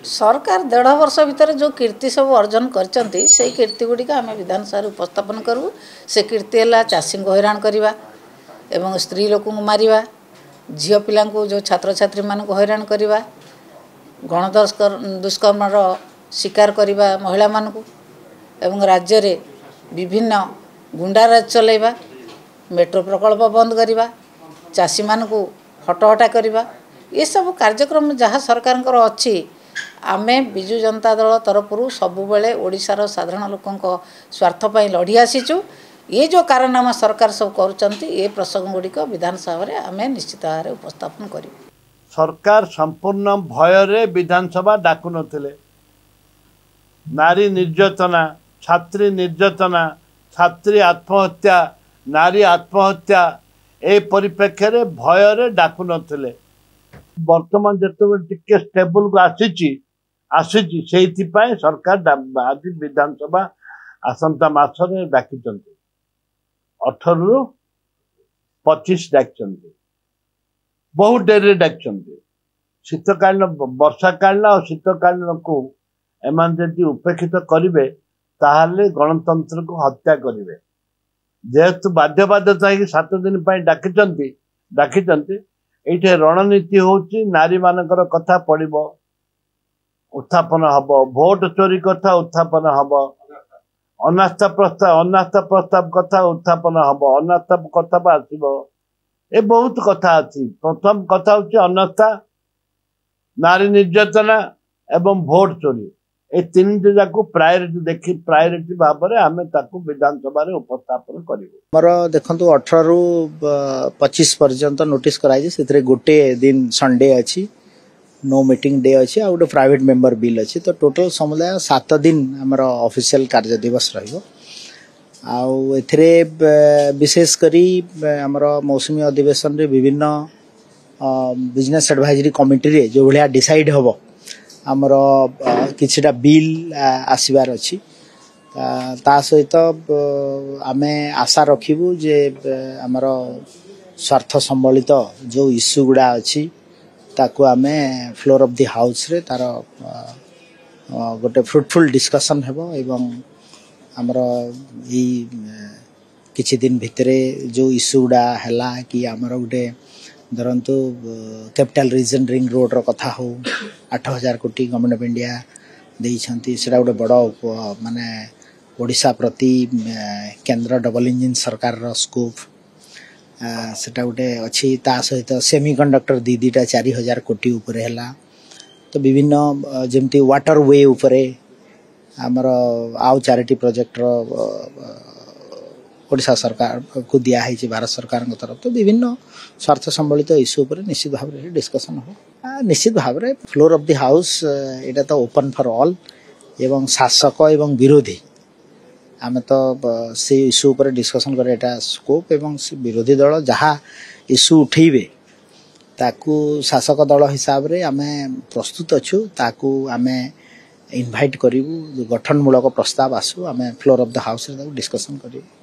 सरकार 1.5 वर्ष भितर जो कीर्ति सब अर्जन करचंती से कीर्ति गुड़िक आम विधानसभा उपस्थापन करूँ। से कीर्ति है चाषी को हैरान करवा एवं स्त्री लोक मारिबा, झील पिला जो छात्र छात्री मान हैरान करवा, दुष्कर्मर शिकार करवा महिला मानू एवं राज्य रे विभिन्न गुंडाराज चलैबा, मेट्रो प्रकल्प बंद करवा, चाषी मानू हटहटा करवा, ये सब कार्यक्रम जहाँ सरकार अच्छी आमे बिजु जनता दल तरफ सबु बेले ओडिशार साधारण लोकों स्वार्थपाई लड़ी आसीचु। ये जो कारनामा सरकार सब करुँच ये प्रसंग गुड़िक विधानसभा रे आमे निश्चित भाव उपस्थापन करूँ। सरकार संपूर्ण भय विधानसभा डाकु नथिले। नारी निर्यातना, छात्री निर्यातना, छात्री आत्महत्या, नारी आत्महत्या ए परिप्रेक्षी रे भय रे डाकु नथिले। वर्तमान जिते टिके स्टेबल को आसी सरकार आज विधानसभा आसंता मासरे डाकी 18 रु 25 डाक बहुत डेरी डाक शीतकालीन वर्षाकालीन और शीतकालीन को एमान यदि उपेक्षित करेंगे ताहले गणतंत्र को हत्या करेंगे। जेहेतु बाध्य बाध्यता 7 दिन डाकी ये रणनीति होची नारी मानकर कथा पड़िबो, उत्थापन हबो, भोट चोरी कथा उत्थापन हबो, अनास्था प्रस्ताव कथा उत्थापन हबो, अनास्था कथा आसीबो। ए बहुत कथा अछि। प्रथम कथा होची अनास्था, नारी निर्यातना एवं भोट चोरी। ए तीन जाक प्रायोरिटी देखि प्रायोरिटी भाव में आम विधानसभा उपस्थापन करूँ। देखो 18 रु 25 पर्यंत नोटिस कराई से गोटे दिन संडे अच्छी नो मीटिंग डे अच्छी आ गोटे प्राइवेट मेंबर बिल अच्छी तो टोटल समुदाय 7 दिन आमर ऑफिशियल कार्य दिवस रहिबो। विशेष करी आमर मौसमी अधिवेशन रे विभिन्न बिजनेस एडवाइजरी कमिटी रे जो भलिया डिसाइड हबो आमर किछिटा बिल आसबार अच्छी ता सहित आमे आशा रखिबू जे आमर स्वार्थ संबलित जो इश्यू गुड़ा अच्छी ताकू आमे फ्लोर ऑफ द हाउस रे तार गोटे फ्रुटफुल डिस्कशन हेबो एवं आमर ई किछि दिन भितरे जो इश्यू गुड़ा हैला कि आमर गोटे धरतु कैपिटल रीजन रिंग रोड रो कथा हो 8000 कोटी गवर्नमेंट ऑफ इंडिया देइछंती सेटा गोटे बड़ माने ओडिशा प्रति केंद्र डबल इंजिन सरकार रो स्कोप सेटा गोटे अच्छी ता सहित सेमीकंडक्टर दीटा 4000 कोटी ऊपर हैला तो विभिन्न जेमती वाटर वे ऊपर आमर आउ 4टी प्रोजेक्ट रो ओडिशा सरकार को दिया है भारत सरकार तरफ तो विभिन्न स्वार्थ संबलित इश्यू पर निश्चित भाव में डिस्कशन हो। निश्चित भाव में फ्लोर ऑफ द हाउस एटा तो ओपन फॉर ऑल एवं शासक एवं विरोधी आम तो से इश्यू पर डिस्कशन करे एटा स्कोप एवं विरोधी दल जहाँ इश्यू उठेबे ताकू शासक दल हिसाब रे आमे प्रस्तुत अच्छु ताकू आमे इनवाइट करिवु गठनमूलक प्रस्ताव आसु आमे फ्लोर ऑफ द हाउस रे डिस्कशन करिवु।